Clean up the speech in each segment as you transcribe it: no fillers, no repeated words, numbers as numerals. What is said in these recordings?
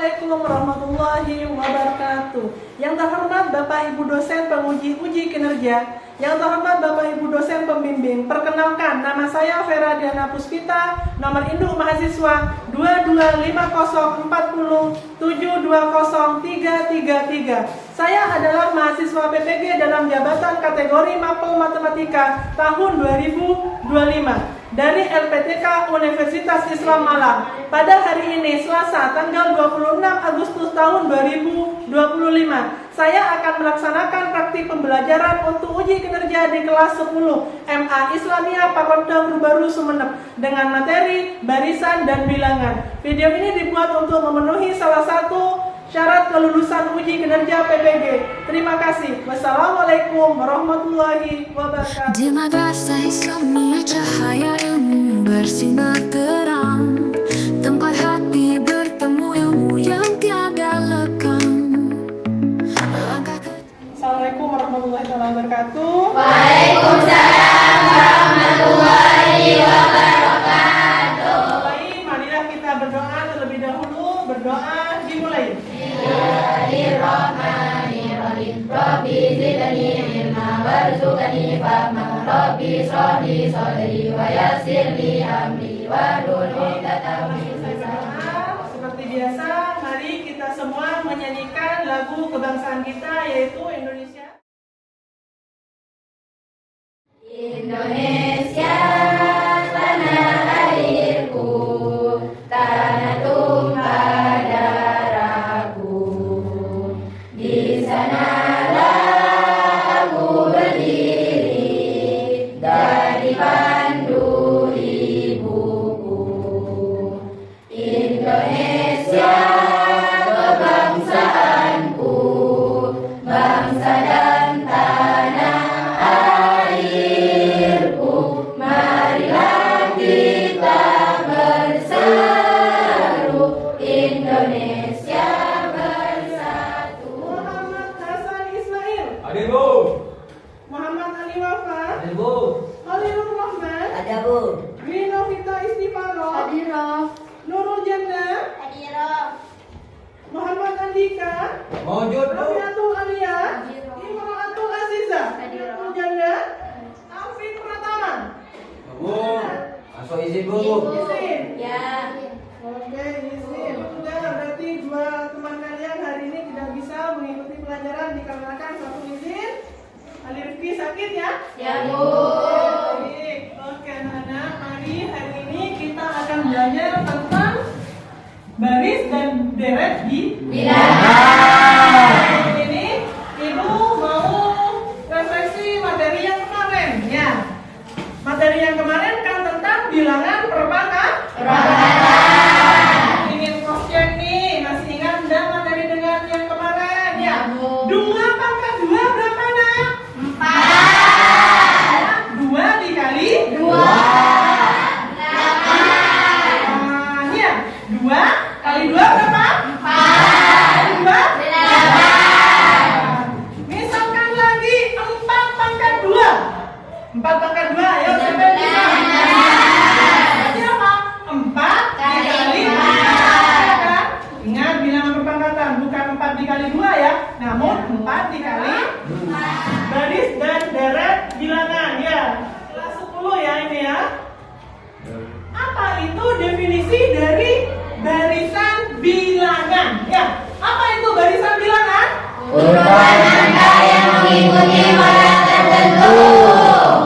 Assalamualaikum warahmatullahi wabarakatuh. Yang terhormat Bapak Ibu dosen penguji uji kinerja, yang terhormat Bapak Ibu dosen pembimbing, perkenalkan nama saya Vera Diana Puspita, nomor induk mahasiswa 2250407200333. Saya adalah mahasiswa PPG dalam jabatan kategori Mapel Matematika tahun 2025 dari LPTK Universitas Islam Malang. Pada hari ini Selasa tanggal 26 Agustus tahun 2025, saya akan melaksanakan praktik pembelajaran untuk uji kinerja di kelas 10 MA Islamiyah Pakodam Rubaru Sumeneb dengan materi barisan dan bilangan. Video ini dibuat untuk memenuhi salah satu syarat kelulusan uji kinerja PPG. Terima kasih. Wassalamualaikum warahmatullahi wabarakatuh. Di madrasah Islamiyah cahaya ilmu bersinar terang, tempat hati bertemu ilmu yang tiada lekang. Assalamualaikum warahmatullahi wabarakatuh. Waalaikumsalam warahmatullahi wabarakatuh. Baik, marilah kita berdoa terlebih dahulu. Berdoa dimulai. Bismillahirrahmanirrahim. Rabbi zidni ilma warzuqni fahma. Rabbi shrahli sadri wa yassirli amri wahlul 'uqdatam min lisani. Seperti biasa, mari kita semua menyanyikan lagu kebangsaan kita, yaitu Indonesia. Indonesia tanah airku, tanah tumpah darahku. Di sanalah aku berdiri dan dipandu ibuku. Indonesia kebangsaanku, bangsa dan tanah airku. Marilah kita berseru, Indonesia bersatu. Muhammad Hasan Ismail, Hadir Bu. Muhammad Ali Wafa, Hadir Bu. Halilur Rahman, Ada Bu. Dwi Novita Istiqoroh, Hadiroh. Nurul Jannah, Hadiroh. Muhammad Andika, Mawujud Bu. Rafiatul Alia, Hadir. Imratul Aziza, Hadir. Nurul Jannah, Taufik Pratama. Bu. Masuk izin Bu. Izin. Ya. Oke, izin. Sudah, berarti dua teman kalian hari ini tidak bisa mengikuti pelajaran dikarenakan satu izin. Ali Rifki sakit ya? Ya, Bu. Baik. Oke, anak-anak, mari hari ini kita akan belajar tentang baris dan deret di Bilangan. Ini Ibu mau refleksi materi yang kemarin ya. Materi yang kemarin kan tentang bilangan perpangkatan. Ingin cross check nih, masih ingat enggak materi dengan yang kemarin ya? Bu. 2 pangkat 2 berapa nak? 4. 2 dikali 2. Nah, ya. 2 kali 2 berapa? 4. 2 misalkan lagi 4 pangkat 2. 4 pangkat 2, ayo siapa yang bisa? Berarti apa? 4 dikali 2 kan? Ingat bilangan perpangkatan, bukan 4 dikali 2 ya, namun 4 dikali baris dan deret bilangan ya. Kelas 10 ya ini ya. Apa itu definisi dari barisan bilangan? Ya, apa itu barisan bilangan? Urutan angka yang mengikuti pola tertentu.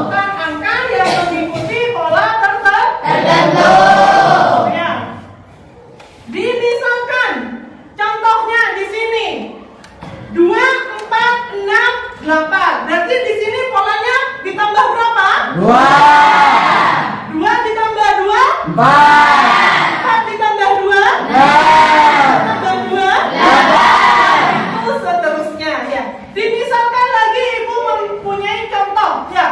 Bukan angka yang mengikuti pola Tertentu. ya. Dimisalkan contohnya di sini 2, 4, 6, 8. Berarti di sini polanya ditambah berapa? 2 ditambah 2? 4 ditambah 2? tambah 2? Itu seterusnya ya. Dimisalkan lagi ibu mempunyai contoh ya.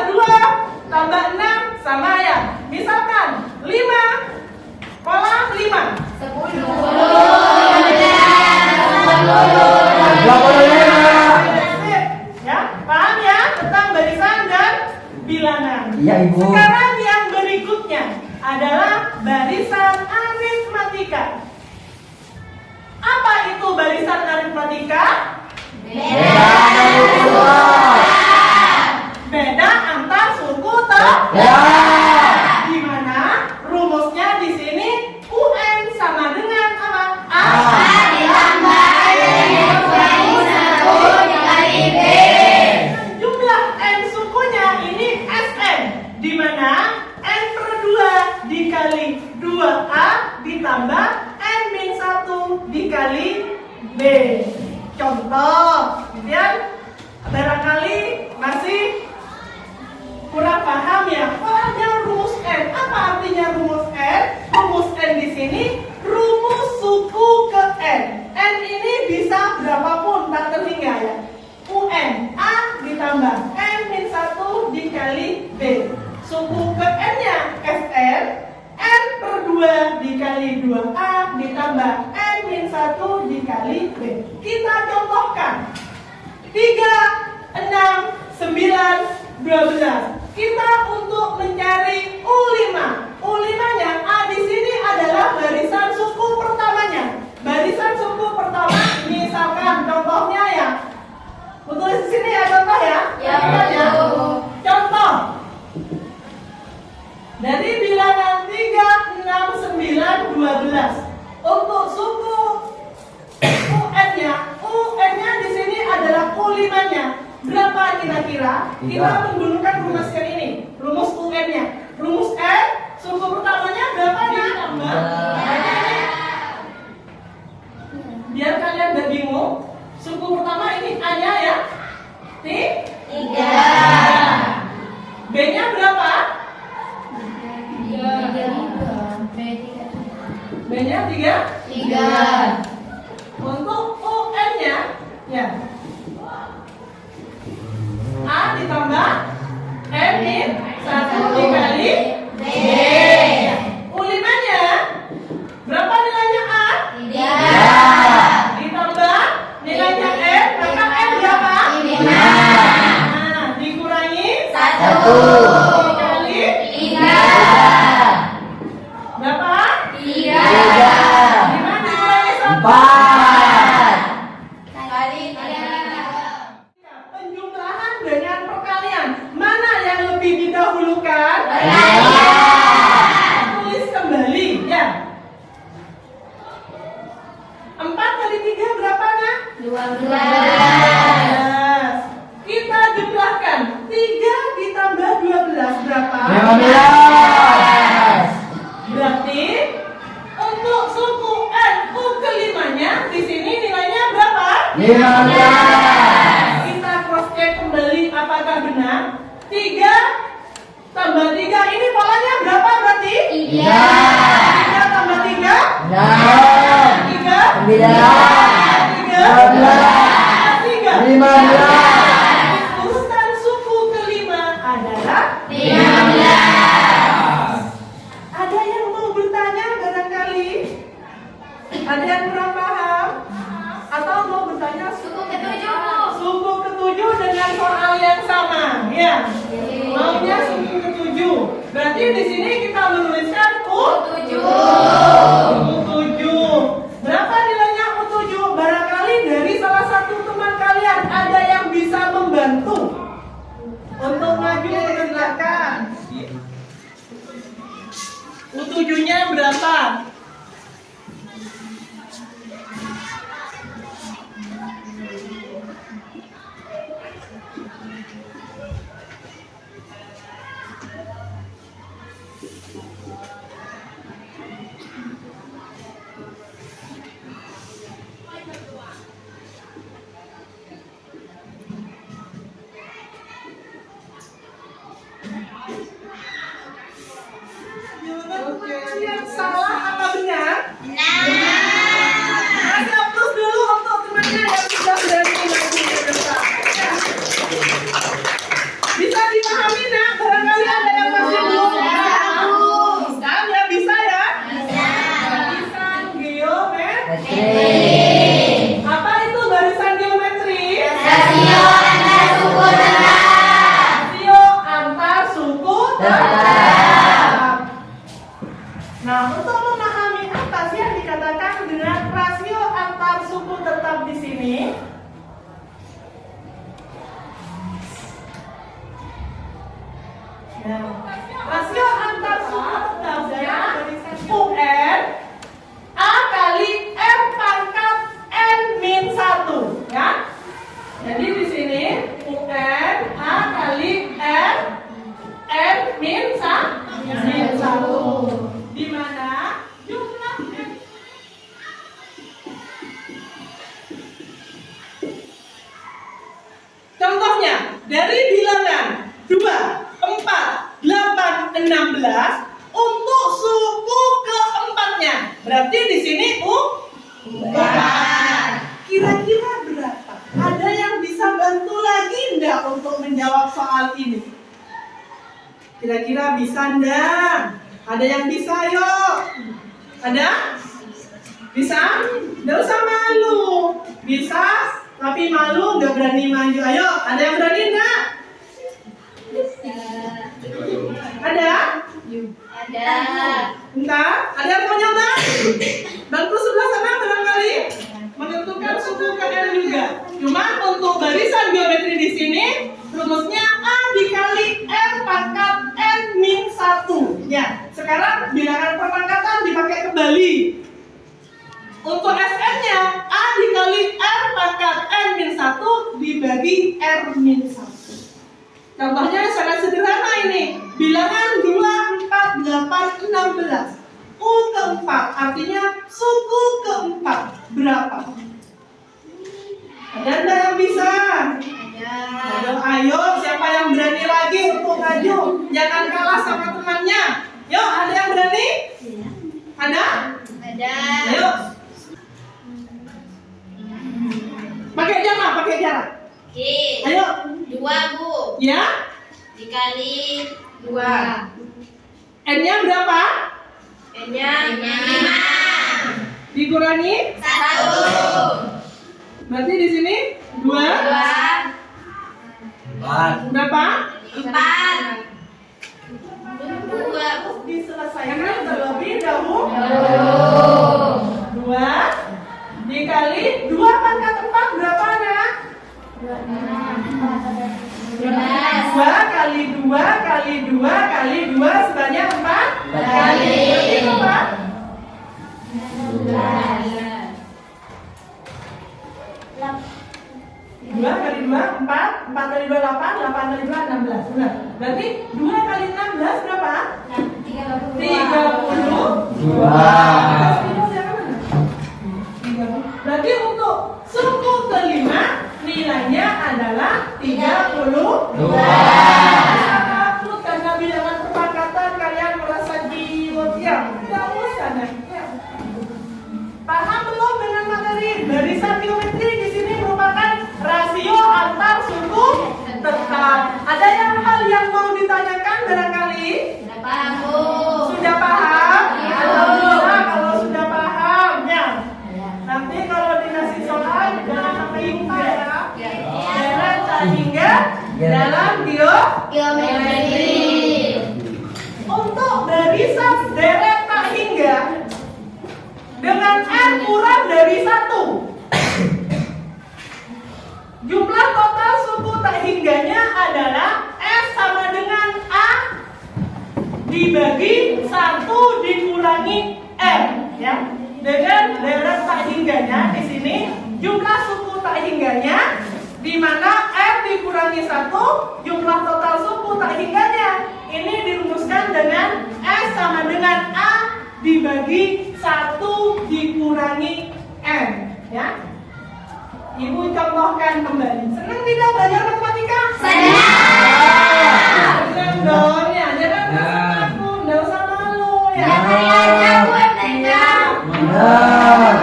2 tambah 6 sama ya. Misalkan 5 kolam 5. 25. Ya, paham ya tentang barisan dan bilangan. Iya, Ibu. Sekarang yang berikutnya adalah barisan aritmatika. Apa itu barisan aritmatika? Beda antar suku di mana rumusnya di sini UN sama dengan apa? A jumlah N sukunya ini SN, di mana N per 2 dikali 2A ditambah N-1 dikali B. Contoh, kemudian barangkali masih kurang paham ya. Oh, ada rumus N. Apa artinya rumus N? Rumus N di sini rumus suku ke N. N ini bisa berapapun, tak terhingga ya. UN A ditambah N-1 dikali B. Suku ke N-nya Fn, N per 2 dikali 2A ditambah N-1 dikali B. Kita contohkan 3, 6, 9, 12. Kita untuk mencari U5. U5-nya A di sini adalah barisan suku pertamanya. Barisan suku pertama misalkan contohnya ya. Tulis di sini ya contoh ya. Ya, Bu. Contoh. Dari bilangan 3, 6, 9, 12. Untuk suku UN-nya di sini adalah U5-nya. Berapa kira-kira? Kita menggunakan rumus yang ini. Rumus UN-nya. Rumus N, suku pertamanya berapanya? Biar kalian gak bingung. Suku pertama ini A-nya ya. 3. B-nya berapa? B-nya 3. Untuk UN-nya ya. A ditambah N-1 dikali B. U5-nya berapa nilainya A? 3. Ditambah nilainya N, maka N berapa? 5. Nah, dikurangi 1 dikali 3. Berapa? 3. 5 dikurangi 1. Penjumlahan dengan perkalian. Mana yang lebih didahulukan? Tulis kembali ya. 4 kali 3 berapa nak? 12. Kita jumlahkan 3 ditambah 12 berapa? 15. Berarti untuk suku N U kelimanya di sini nilainya berapa? 15. Kita cross check kembali apakah benar? 3 tambah 3 ini polanya berapa berarti? 3 tambah 3? 6. 3 15. Urutan suku kelima adalah 15. Ada yang mau bertanya barangkali? Ada yang kurang paham? Atau mau bertanya Suku ketujuh, Bu. suku ketujuh dengan soal yang sama? Ya. Maunya suku ketujuh. Berarti di sini kita menuliskan U7. Berapa nilainya U7? Barangkali dari salah satu teman kalian ada yang bisa membantu untuk maju ke belakang. U7-nya berapa? Yang salah apa benar? Kasih aplaus dulu untuk temannya yang sudah berani maju ke depan. Ya. Bisa dipahami, nak? Nah, rasio antar suku tetapnya UN A kali M pangkat N min 1, ya. Jadi di sini UN A kali M N min 1, di mana jumlah N. Contohnya dari bilangan 2, 4, 8, 16 untuk suku keempatnya. Berarti di sini kira-kira berapa? Ada yang bisa bantu lagi enggak untuk menjawab soal ini? Kira-kira bisa enggak? Ada yang bisa, yuk. Ada? Bisa? Enggak usah malu. Bisa, tapi malu enggak berani maju. Ayo, ada yang berani enggak? Ada? Ada. Entar, ada yang mau nyoba? Bangku sebelah sana barangkali menentukan suku KL juga. Cuma untuk barisan geometri di sini rumusnya A dikali M pangkat N min 1. Ya, sekarang bilangan perpangkatan dipakai kembali. Untuk Sn-nya A dikali R pangkat N min 1 dibagi R min 1. Contohnya sangat sederhana ini. Bilangan 2, 4, 8, 16. U keempat, artinya suku keempat. Berapa? Ada enggak yang bisa? Ada. Ayo, siapa yang berani lagi untuk maju? Jangan kalah sama temannya. Yuk, ada yang berani? Ada? Ada. Ayo. Pakai jarak, pakai jarak. Oke. Ayo. 2, Bu. Ya? Dikali 2. N-nya berapa? N-nya 5. Dikurangi? 1. Berarti di sini 2. 2. Berapa? 4. 2. Diselesaikan terlebih dahulu. 2 dikali 2 pangkat 4 berapa, Nak? 2 kali 2 kali 2 kali 2 sebanyak 4 kali. Berarti berapa? 2 kali 2 4, 4 kali 2 8, 8 kali 2 16. Benar. Berarti 2 kali 16 berapa? 30. Berarti untuk suku kelima nilainya adalah 32. Takut karena bilangan perpangkatan kalian merasa diam. Tidak usah, ya. Paham belum dengan materi? Barisan geometri di sini merupakan rasio antar suku tetap. Ada hal yang mau ditanyakan barangkali? Sudah paham, Bu. Sudah paham? Iya. Alhamdulillah kalau sudah paham, ya. Nanti kalau dikasih soal jangan sampai lupa, ya. Jangan sehingga dalam Geometri. untuk barisan deret tak hingga dengan R kurang dari 1, jumlah total suku tak hingganya adalah S sama dengan A dibagi 1 dikurangi R, ya. Dengan deret tak hingganya di sini jumlah suku tak hingganya di mana R dikurangi 1 jumlah total suku tak hingganya ini dirumuskan dengan S sama dengan A dibagi 1 dikurangi N, ya. Ibu contohkan kembali. Senang tidak belajar matematika? Senang dong, ya. Jangan takut, nggak usah malu, ya.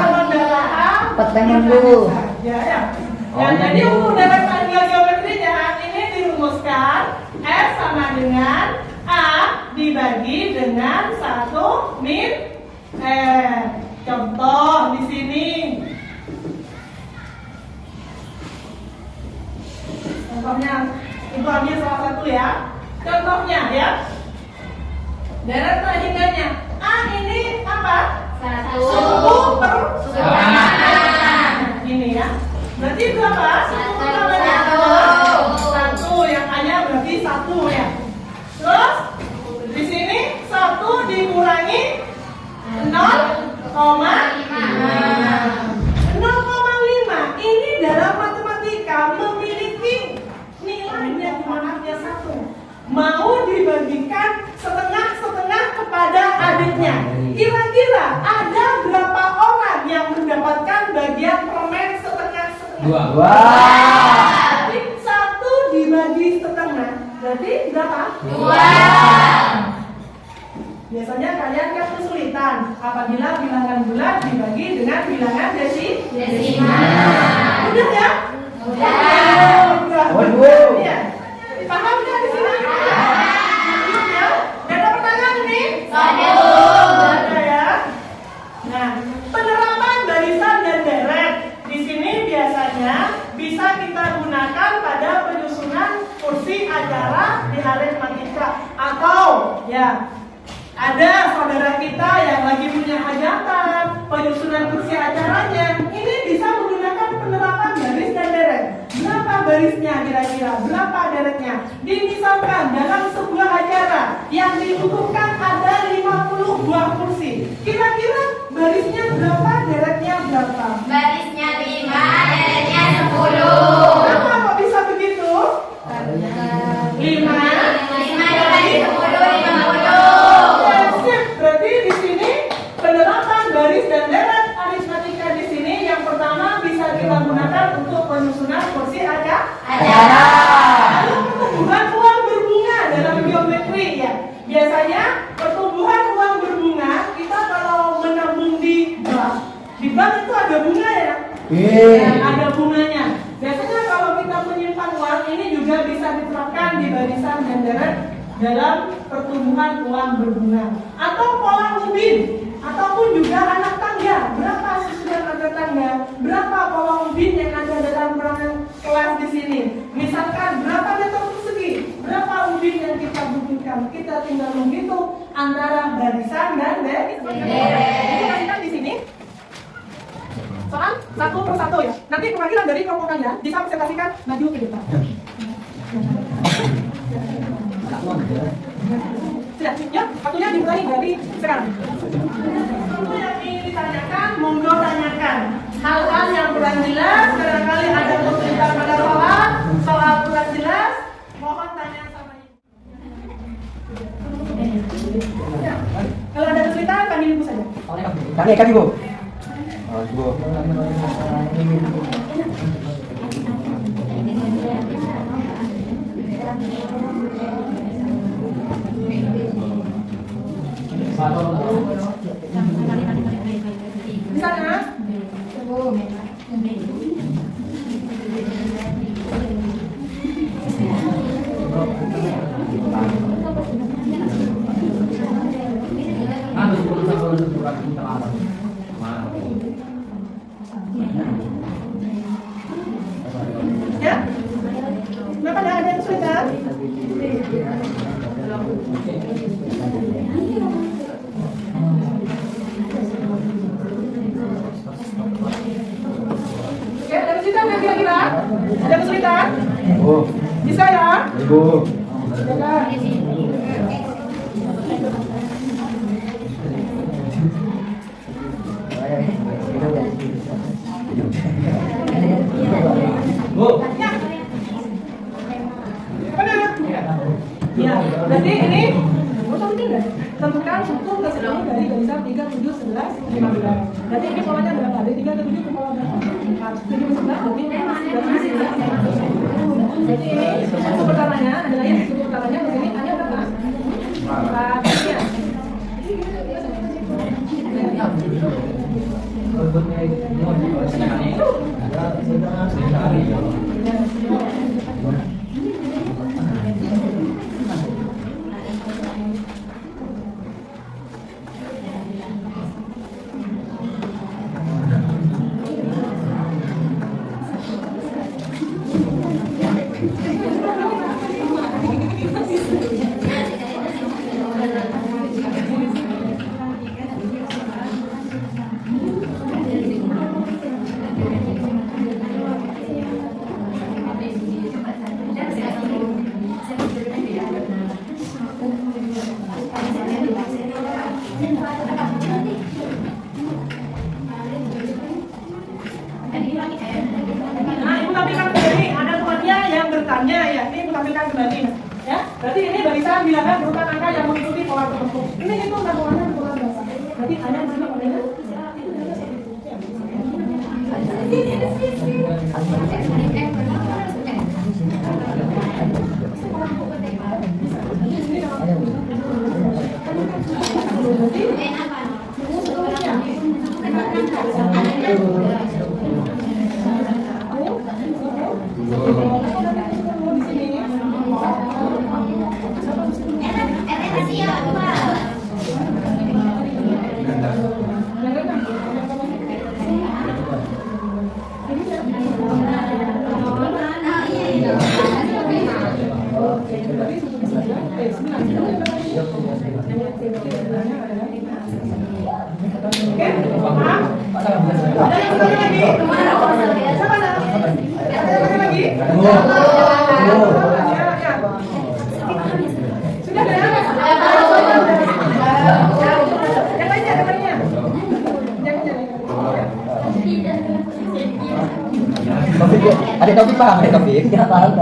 Kalau udah paham, Pertanyaan kita dulu. bisa aja, ya. Dan jadi untuk dalam tanggal geometrinya ini dirumuskan S sama dengan A dibagi dengan 1 min N. Contoh di sini. Contohnya, ibu ambil salah satu, ya. Contohnya, ya. Deret tak hingganya. A ini apa? 1. Suku per Pertamanan. Ini, ya. Berarti berapa? Suku pertamanya? 1. 1. Yang A-nya berarti 1, ya. Terus Kira-kira ada berapa orang yang mendapatkan bagian permen setengah-setengah? Dua. Jadi 1 dibagi setengah, berarti berapa? 2. Biasanya kalian kan kesulitan apabila bilangan bulat dibagi dengan bilangan Desimal. Udah ya? Udah. Udah. Ya. Paham nggak di sini? Lanjut ya. Gak ada pertanyaan ini? Ada. Ada ya. Nah, penerapan barisan dan deret di sini biasanya bisa kita gunakan pada penyusunan kursi acara di aritmatika atau ya ada saudara kita yang lagi punya hajatan, penyusunan kursi acaranya, ini bisa menggunakan penerapan baris dan deret. Berapa barisnya kira-kira? Berapa deretnya? Dimisalkan dalam sebuah acara yang dibutuhkan ada 50 buah kursi. Kira-kira barisnya berapa, deretnya berapa? Barisnya 5, deretnya 10. Kenapa kok bisa begitu? 5 dibagi 10, 50. Sip. Berarti di sini penerapan baris dan deret aritmatika di sini yang pertama bisa kita gunakan untuk penyusunan kursi acara. Lalu pertumbuhan uang berbunga dalam geometri ya. Biasanya pertumbuhan uang berbunga kita kalau menabung di bank itu ada bunga ya. Ada bunganya. Biasanya kalau kita menyimpan uang ini juga bisa diterapkan di barisan dan deret dalam pertumbuhan uang berbunga atau pola ubin ataupun juga anak tangga. Berapa susunan anak tangga? Berapa pola ubin yang ada dalam ruangan kelas di sini? Misalkan berapa meter persegi? Berapa ubin yang kita butuhkan? Kita tinggal menghitung antara barisan dan deret. Jadi kasihkan di sini soal satu persatu ya. Nanti perwakilan dari kelompok kalian bisa presentasikan maju ke depan. Sudah, yuk, waktunya dimulai dari sekarang. Sesuatu yang ingin ditanyakan, monggo tanyakan. Hal-hal yang kurang jelas, barangkali ada kesulitan pada soal kurang jelas, mohon tanya sama ibu. Ya, kalau ada kesulitan, panggil ibu saja. Kami Ibu. Ibu. Di sana? Ya? Kenapa ada yang kesulitan? Oke, ada kesulitan nggak kira-kira? Ada kesulitan? Ibu. Bisa ya? Ibu. Jaga. Bu. Ya. Benar. Ya, berarti ini tentukan struktur keseluruhan dari barisan 3, 7, 11, 15. Berarti ini polanya berapa? Dari 3 ke 7 ke pola berapa? 7 ke 11, berarti jadi ini struktur pertamanya adalah ini struktur pertamanya di sini ada berapa? 4 ya. Nah, ibu tampilkan kembali. Ada temannya yang bertanya ya. Ini ibu tampilkan kembali. Ya, berarti ini barisan bilangan berupa angka yang mengikuti pola tertentu. Ini itu pola berapa? Berarti ada di sini orangnya? Ada topik paham, ada topik. Ya paham.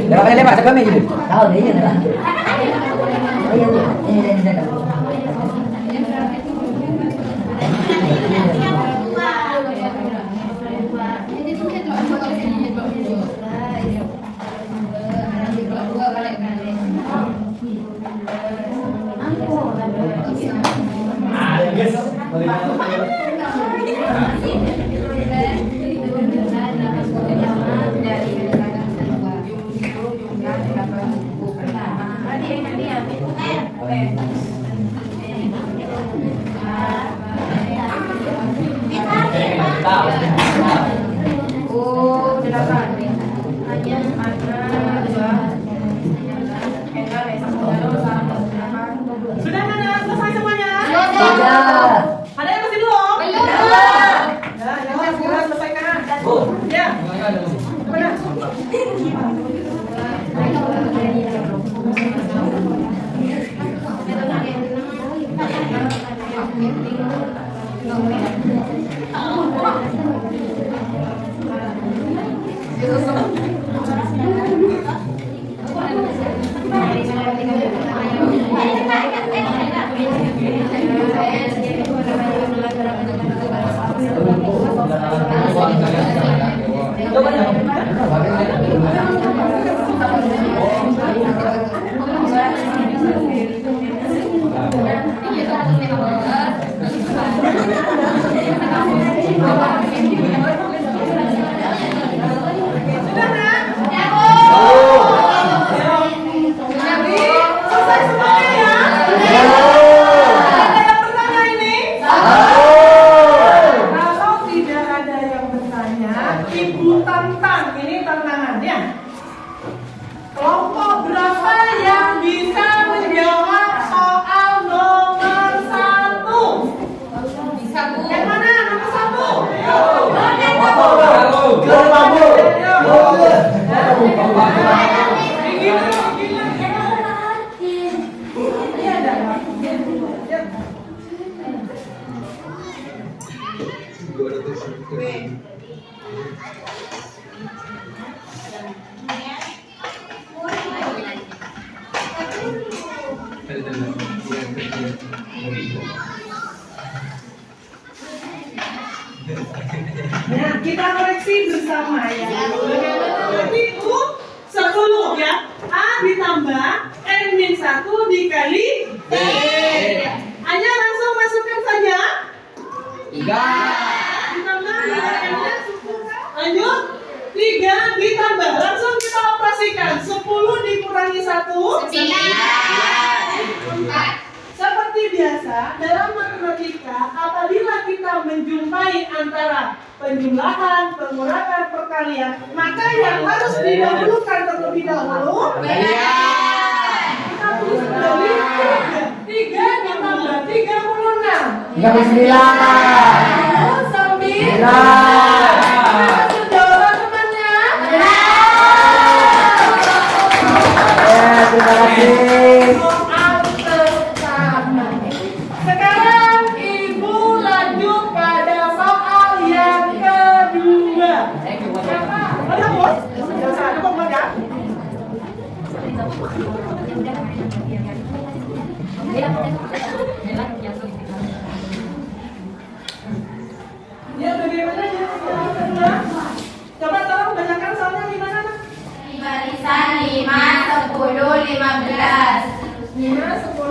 Dah pakai lemak sekali gitu. Tahu dia ni lah. Sudah mana? Selesai semuanya? Sudah. Ada yang masih belum? Belum. Ya, yang lain segera selesaikan. Ya. Mana? Nah, kita koreksi bersama ya. Bagaimana nanti U10 ya. A ditambah N-1 dikali B. Hanya langsung masukkan saja. 3. Ditambah N-nya 10. Lanjut. 3 ditambah. Langsung kita operasikan. 10 dikurangi 1. 9. dalam matematika apabila kita menjumpai antara penjumlahan, pengurangan, perkalian, maka yang harus didahulukan terlebih dahulu kita tulis kembali 3 ditambah 36 Terima kasih. Sekarang Ibu lanjut pada soal yang kedua. Ada bos? Ada bos ya? Ya bagaimana ya? Coba tolong bacakan soalnya gimana? Barisan 5, 10, 15. 5, 10,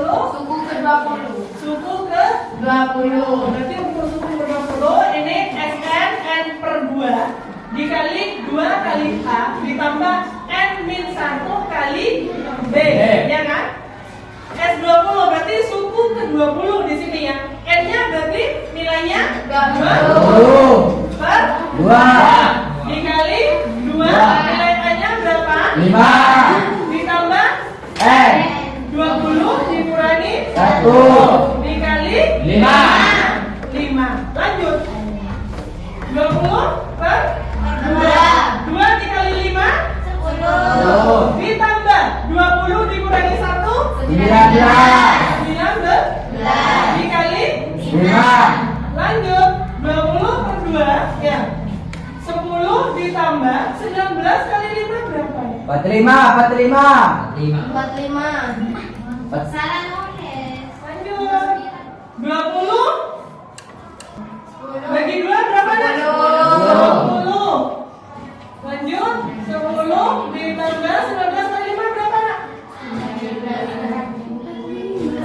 Suku ke-20. suku ke 20. berarti untuk suku ke 20 ini SN N per 2 dikali 2 kali H ditambah N min 1 kali B, ya kan? S20 berarti suku ke 20 di sini ya. N nya berarti nilainya 20 per 2 dikali 2 nilai A nya berapa? 5 ditambah N 20 dikurangi 1 dikali 5 lanjut 20 per 2 dikali 5 10. ditambah 20 dikurangi 1 19 dikali 5 lanjut 20 per 2 ya 10 ditambah 19 kali 5 berapa? 45 45. Salah nulis. Lanjut 20 bagi 2 berapa nak? 10 lanjut 10 ditambah 19 kali 5 berapa nak?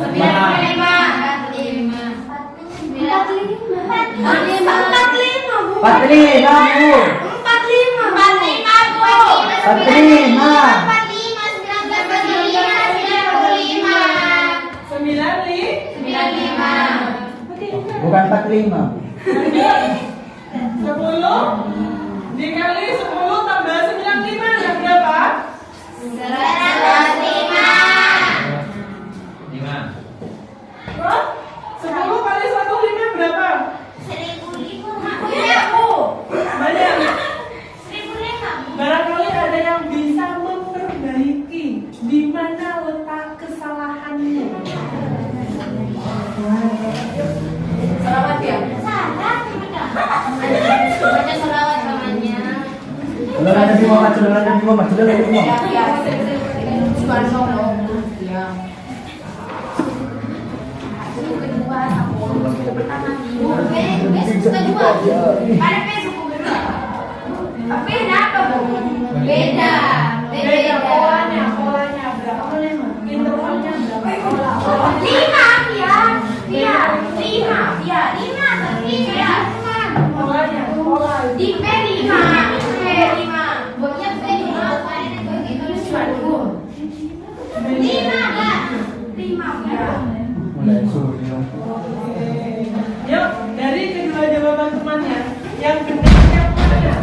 95 bukan 45 10 dikali 10 tambah 95 ada berapa? 10 kali 105 berapa? Banyak. Barangkali ada yang bisa memperbaiki di mana letak kesalahannya. Salawat ya? Baca salawat namanya. Celana di mama, celana di mama, celana di mama. Ya. Subhanallah. Ya. Suku kedua sama suku pertama. Suku kedua. Pada suku kedua. Beda apa bu? Beda. Beda polanya berapa? Intervalnya berapa? 5 ya. 5. Polanya. Di P5. Buatnya P5. Mulai suruh dia. Yuk, dari kedua jawaban temannya, yang benar yang mana?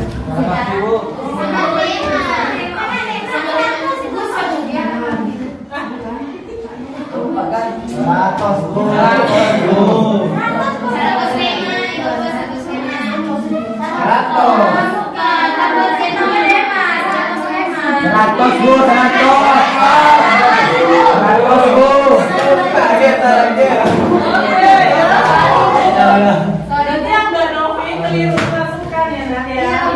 Berarti yang Mbak Novi keliru masukkan ya nak ya.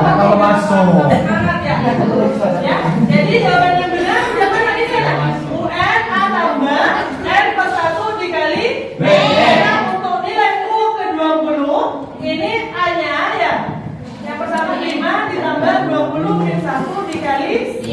Kalau masuk. Semangat ya. Ya. Jadi jawaban yang benar siapa tadi kan? UN A tambah N plus 1 dikali B. Nah, untuk nilai U ke 20 ini A nya ya. Yang pertama 5 ditambah 20 min 1 dikali 5.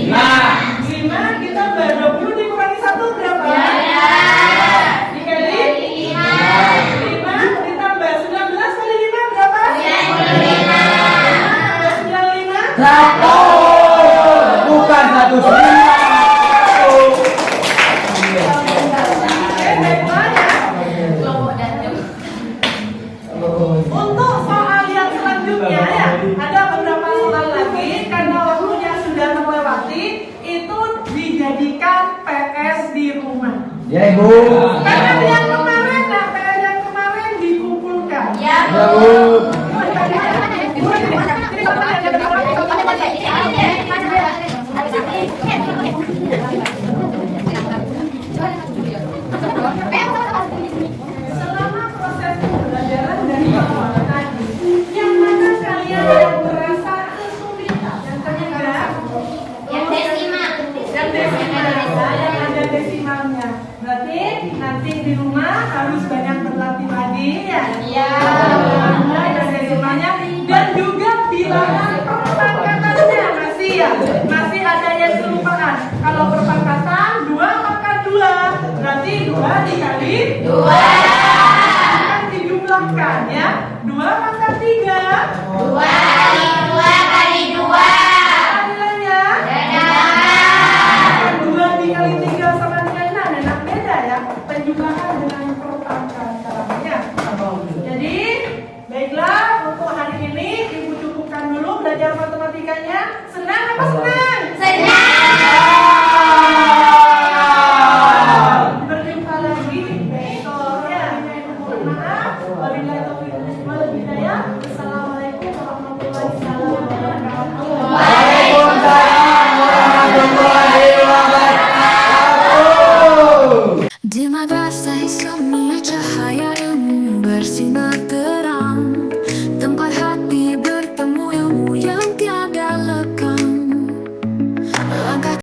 itu dijadikan PS di rumah. Ya Ibu. Karena yang kemarin, nah PR yang kemarin dikumpulkan. Ya, Ya Bu. Selama proses pembelajaran dari awal tadi, yang mana kalian yang merasa kesulitan? Yang ketiga, yang desimal. yang desimal, yang ada desimalnya. Berarti nanti di rumah harus banyak berlatih lagi ya. Iya. Dan desimalnya dan juga bilangan perpangkatannya masih ya, masih ada yang kelupaan. Kalau perpangkatan 2 maka 2, berarti 2 dikali 2. akan dijumlahkan ya. 2 maka 3. 2 kali 2 kali 2. Nilainya Dadah. 2 dikali 3 sama dengan 6. Enak beda ya penjumlahan dengan perpangkatannya. Jadi baiklah, untuk hari ini Ibu cukupkan dulu belajar matematikanya. Senang apa senang? Berjumpa lagi besok ya. Mohon maaf. Wabillahi taufiq wal hidayah. Assalamualaikum warahmatullahi wabarakatuh. Waalaikumsalam warahmatullahi wabarakatuh. Di madrasah Islamia cahaya ilmu bersinar terang.